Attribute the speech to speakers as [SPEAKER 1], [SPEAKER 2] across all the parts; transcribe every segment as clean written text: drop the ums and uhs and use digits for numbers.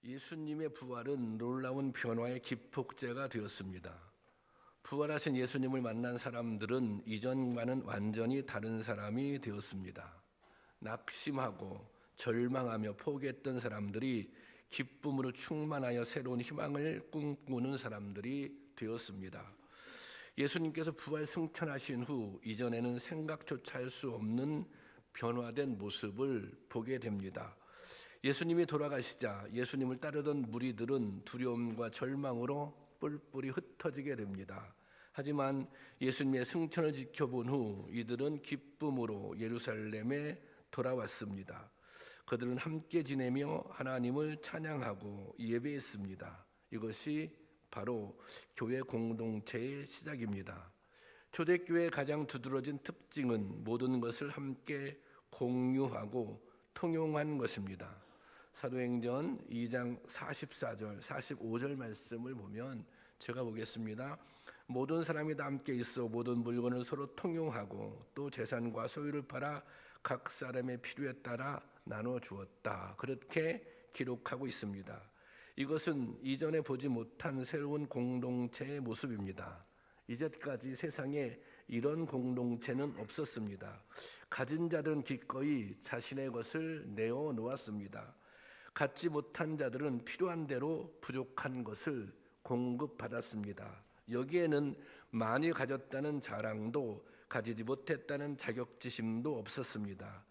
[SPEAKER 1] 예수님의 부활은 놀라운 변화의 기폭제가 되었습니다. 부활하신 예수님을 만난 사람들은 이전과는 완전히 다른 사람이 되었습니다. 낙심하고 절망하며 포기했던 사람들이 기쁨으로 충만하여 새로운 희망을 꿈꾸는 사람들이 되었습니다. 예수님께서 부활 승천하신 후 이전에는 생각조차 할 수 없는 변화된 모습을 보게 됩니다. 예수님이 돌아가시자 예수님을 따르던 무리들은 두려움과 절망으로 뿔뿔이 흩어지게 됩니다. 하지만 예수님의 승천을 지켜본 후 이들은 기쁨으로 예루살렘에 돌아왔습니다. 그들은 함께 지내며 하나님을 찬양하고 예배했습니다. 이것이 바로 교회 공동체의 시작입니다. 초대교회의 가장 두드러진 특징은 모든 것을 함께 공유하고 통용한 것입니다. 사도행전 2장 44절, 45절 말씀을 보면 제가 보겠습니다. 모든 사람이 다 함께 있어 모든 물건을 서로 통용하고 또 재산과 소유를 팔아 각 사람의 필요에 따라 나눠 주었다. 그렇게 기록하고 있습니다. 이것은 이전에 보지 못한 새로운 공동체의 모습입니다. 이제까지 세상에 이런 공동체는 없었습니다. 가진 자들은 기꺼이 자신의 것을 내어 놓았습니다. 갖지 못한 자들은 필요한 대로 부족한 것을 공급받았습니다. 여기에는 많이 가졌다는 자랑도 가지지 못했다는 자격지심도 없었습니다.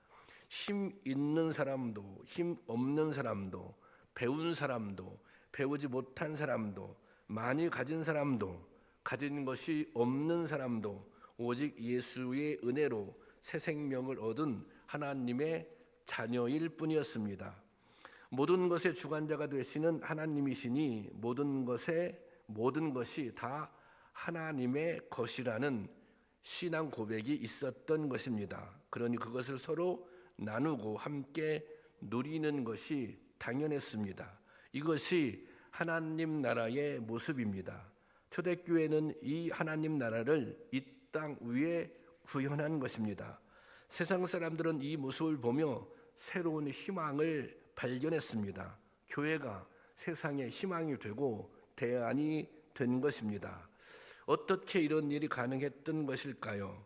[SPEAKER 1] 힘 있는 사람도 힘 없는 사람도 배운 사람도 배우지 못한 사람도 많이 가진 사람도 가진 것이 없는 사람도 오직 예수의 은혜로 새 생명을 얻은 하나님의 자녀일 뿐이었습니다. 모든 것의 주관자가 되시는 하나님이시니 모든 것이 다 하나님의 것이라는 신앙 고백이 있었던 것입니다. 그러니 그것을 서로 나누고 함께 누리는 것이 당연했습니다. 이것이 하나님 나라의 모습입니다. 초대교회는 이 하나님 나라를 이 땅 위에 구현한 것입니다. 세상 사람들은 이 모습을 보며 새로운 희망을 발견했습니다. 교회가 세상의 희망이 되고 대안이 된 것입니다. 어떻게 이런 일이 가능했던 것일까요?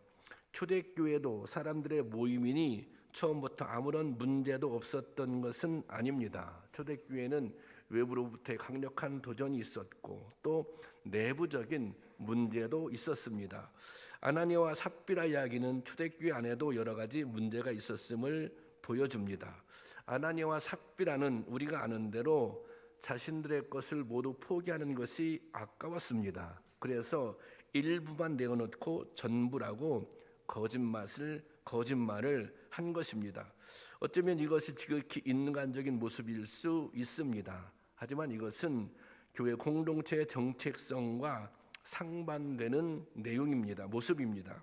[SPEAKER 1] 초대교회도 사람들의 모임이니 처음부터 아무런 문제도 없었던 것은 아닙니다. 초대교회는 외부로부터의 강력한 도전이 있었고 또 내부적인 문제도 있었습니다. 아나니아와 삽비라 이야기는 초대교회 안에도 여러 가지 문제가 있었음을 보여줍니다. 아나니아와 삽비라는 우리가 아는 대로 자신들의 것을 모두 포기하는 것이 아까웠습니다. 그래서 일부만 내어놓고 전부라고 거짓말을 한 것입니다. 어쩌면 이것이 지극히 인간적인 모습일 수 있습니다. 하지만 이것은 교회 공동체의 정체성과 상반되는 내용입니다. 모습입니다.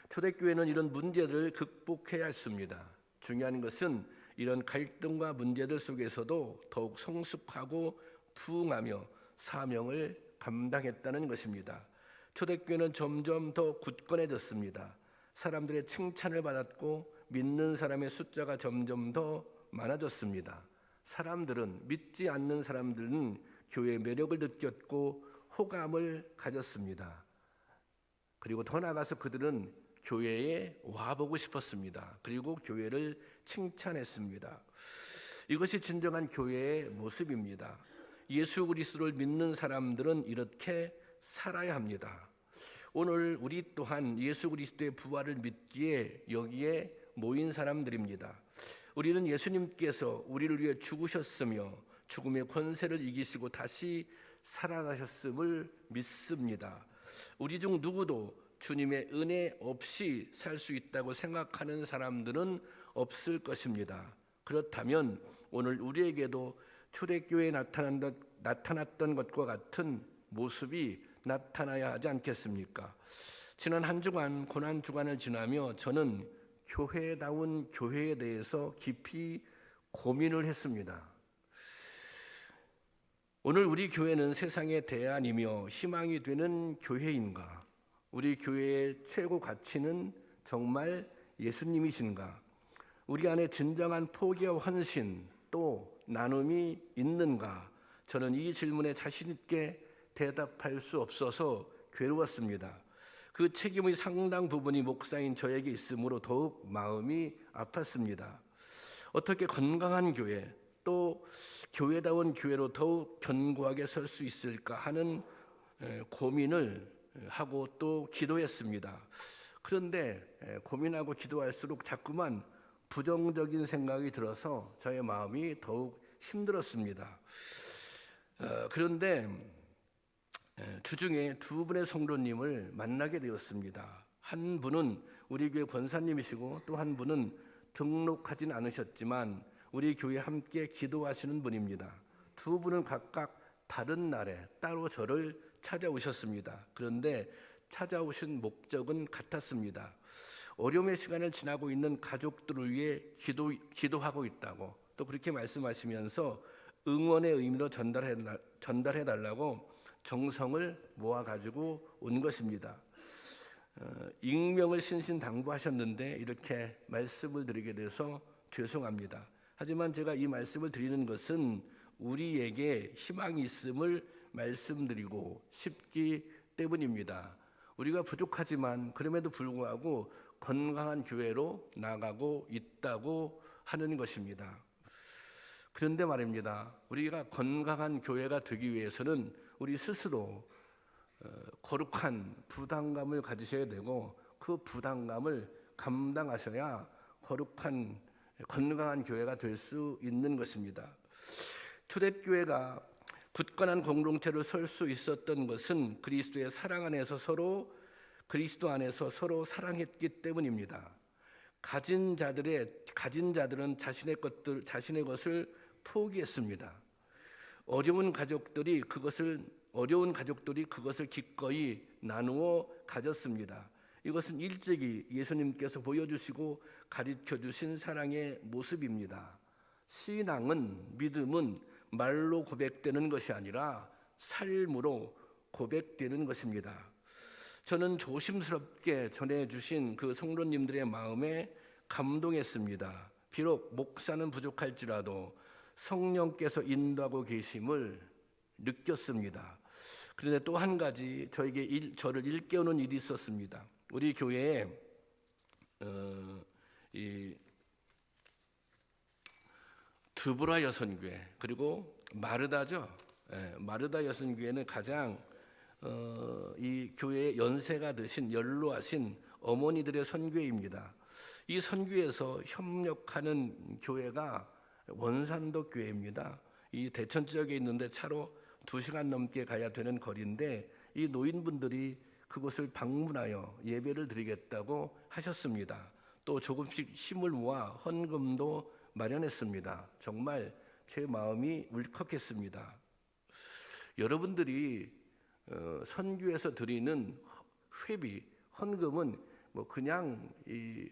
[SPEAKER 1] 초대교회는 이런 문제들을 극복해야 했습니다. 중요한 것은 이런 갈등과 문제들 속에서도 더욱 성숙하고 부응하며 사명을 감당했다는 것입니다. 초대교회는 점점 더 굳건해졌습니다. 사람들의 칭찬을 받았고 믿는 사람의 숫자가 점점 더 많아졌습니다. 믿지 않는 사람들은 교회의 매력을 느꼈고 호감을 가졌습니다. 그리고 더 나아가서 그들은 교회에 와보고 싶었습니다. 그리고 교회를 칭찬했습니다. 이것이 진정한 교회의 모습입니다. 예수 그리스도를 믿는 사람들은 이렇게 살아야 합니다. 오늘 우리 또한 예수 그리스도의 부활을 믿기에 여기에 모인 사람들입니다. 우리는 예수님께서 우리를 위해 죽으셨으며 죽음의 권세를 이기시고 다시 살아나셨음을 믿습니다. 우리 중 누구도 주님의 은혜 없이 살 수 있다고 생각하는 사람들은 없을 것입니다. 그렇다면 오늘 우리에게도 초대교회에 나타났던 것과 같은 모습이 나타나야 하지 않겠습니까? 지난 한 주간 고난 주간을 지나며 저는 교회다운 교회에 대해서 깊이 고민을 했습니다. 오늘 우리 교회는 세상의 대안이며 희망이 되는 교회인가? 우리 교회의 최고 가치는 정말 예수님이신가? 우리 안에 진정한 포기와 헌신 또 나눔이 있는가? 저는 이 질문에 자신 있게 대답할 수 없어서 괴로웠습니다. 그 책임의 상당 부분이 목사인 저에게 있으므로 더욱 마음이 아팠습니다. 어떻게 건강한 교회, 또 교회다운 교회로 더욱 견고하게 설 수 있을까 하는 고민을 하고 또 기도했습니다. 그런데 고민하고 기도할수록 자꾸만 부정적인 생각이 들어서 저의 마음이 더욱 힘들었습니다. 그런데 주중에 두 분의 성도님을 만나게 되었습니다. 한 분은 우리 교회 권사님이시고 또 한 분은 등록하진 않으셨지만 우리 교회에 함께 기도하시는 분입니다. 두 분은 각각 다른 날에 따로 저를 찾아오셨습니다. 그런데 찾아오신 목적은 같았습니다. 어려움의 시간을 지나고 있는 가족들을 위해 기도하고 있다고, 또 그렇게 말씀하시면서 응원의 의미로 전달해 달라고 정성을 모아가지고 온 것입니다. 익명을 신신당부하셨는데 이렇게 말씀을 드리게 돼서 죄송합니다. 하지만 제가 이 말씀을 드리는 것은 우리에게 희망이 있음을 말씀드리고 싶기 때문입니다. 우리가 부족하지만 그럼에도 불구하고 건강한 교회로 나가고 있다고 하는 것입니다. 그런데 말입니다. 우리가 건강한 교회가 되기 위해서는 우리 스스로 거룩한 부담감을 가지셔야 되고 그 부담감을 감당하셔야 거룩한 건강한 교회가 될 수 있는 것입니다. 초대교회가 굳건한 공동체로 설 수 있었던 것은 그리스도의 사랑 안에서 그리스도 안에서 서로 사랑했기 때문입니다. 가진 자들은 자신의 것을 포기했습니다. 어려운 가족들이 그것을 기꺼이 나누어 가졌습니다. 이것은 일찍이 예수님께서 보여주시고 가르쳐 주신 사랑의 모습입니다. 신앙은, 믿음은 말로 고백되는 것이 아니라 삶으로 고백되는 것입니다. 저는 조심스럽게 전해주신 그 성도님들의 마음에 감동했습니다. 비록 목사는 부족할지라도 성령께서 인도하고 계심을 느꼈습니다. 그런데 또 한 가지 저를 일깨우는 일이 있었습니다. 우리 교회에 이 드보라 여선교회 그리고 마르다죠. 마르다 여선교회는 가장 이 교회의 연세가 드신 연로하신 어머니들의 선교회입니다. 이 선교회에서 협력하는 교회가 원산도 교회입니다. 이 대천 지역에 있는데 차로 2시간 넘게 가야 되는 거리인데 이 노인분들이 그곳을 방문하여 예배를 드리겠다고 하셨습니다. 또 조금씩 힘을 모아 헌금도 마련했습니다. 정말 제 마음이 울컥했습니다. 여러분들이 선교에서 드리는 회비, 헌금은 뭐 그냥 이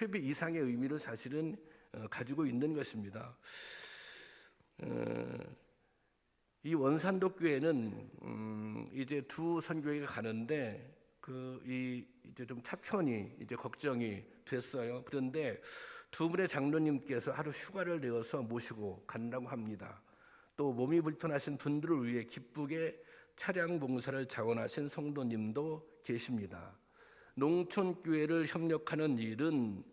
[SPEAKER 1] 회비 이상의 의미를 사실은 가지고 있는 것입니다. 이 원산도 교회는 이제 두 선교회가 가는데 이제 좀 차편이 이제 걱정이 됐어요. 그런데 두 분의 장로님께서 하루 휴가를 내어서 모시고 간다고 합니다. 또 몸이 불편하신 분들을 위해 기쁘게 차량 봉사를 자원하신 성도님도 계십니다. 농촌교회를 협력하는 일은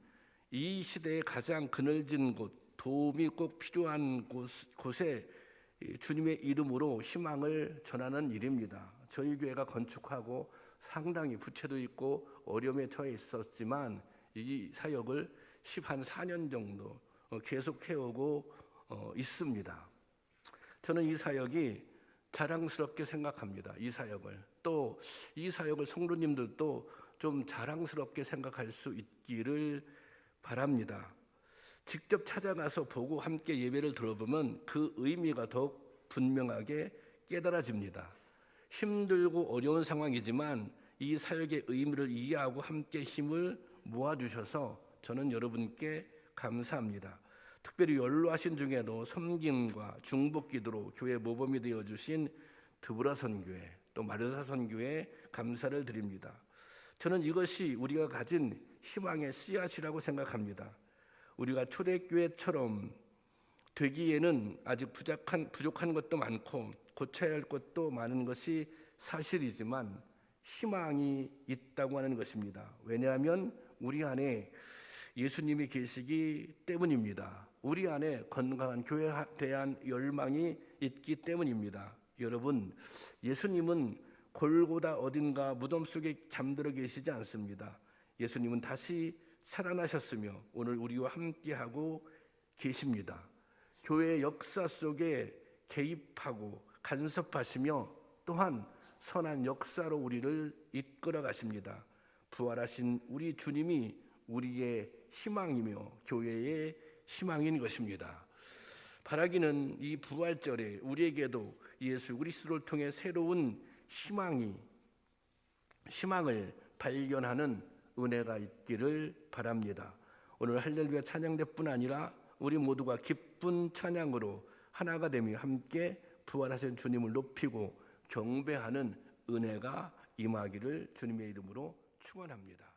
[SPEAKER 1] 이 시대의 가장 그늘진 곳, 도움이 꼭 필요한 곳에 주님의 이름으로 희망을 전하는 일입니다. 저희 교회가 건축하고 상당히 부채도 있고 어려움에 처해 있었지만 이 사역을 14년 정도 계속 해오고 있습니다. 저는 이 사역이 자랑스럽게 생각합니다. 이 사역을. 또 이 사역을 성도님들도 좀 자랑스럽게 생각할 수 있기를 바랍니다. 직접 찾아가서 보고 함께 예배를 들어보면 그 의미가 더욱 분명하게 깨달아집니다. 힘들고 어려운 상황이지만 이 사역의 의미를 이해하고 함께 힘을 모아주셔서 저는 여러분께 감사합니다. 특별히 연로하신 중에도 섬김과 중복기도로 교회 모범이 되어주신 드보라 선교회 또 마르다 선교회에 감사를 드립니다. 저는 이것이 우리가 가진 희망의 씨앗이라고 생각합니다. 우리가 초대교회처럼 되기에는 아직 부족한 것도 많고 고쳐야 할 것도 많은 것이 사실이지만 희망이 있다고 하는 것입니다. 왜냐하면 우리 안에 예수님이 계시기 때문입니다. 우리 안에 건강한 교회에 대한 열망이 있기 때문입니다. 여러분, 예수님은 골고다 어딘가 무덤 속에 잠들어 계시지 않습니다. 예수님은 다시 살아나셨으며 오늘 우리와 함께하고 계십니다. 교회의 역사 속에 개입하고 간섭하시며 또한 선한 역사로 우리를 이끌어 가십니다. 부활하신 우리 주님이 우리의 희망이며 교회의 희망인 것입니다. 바라기는 이 부활절에 우리에게도 예수 그리스도를 통해 새로운 희망을 발견하는 은혜가 있기를 바랍니다. 오늘 할렐루야 찬양대뿐 아니라 우리 모두가 기쁜 찬양으로 하나가 되며 함께 부활하신 주님을 높이고 경배하는 은혜가 임하기를 주님의 이름으로 축원합니다.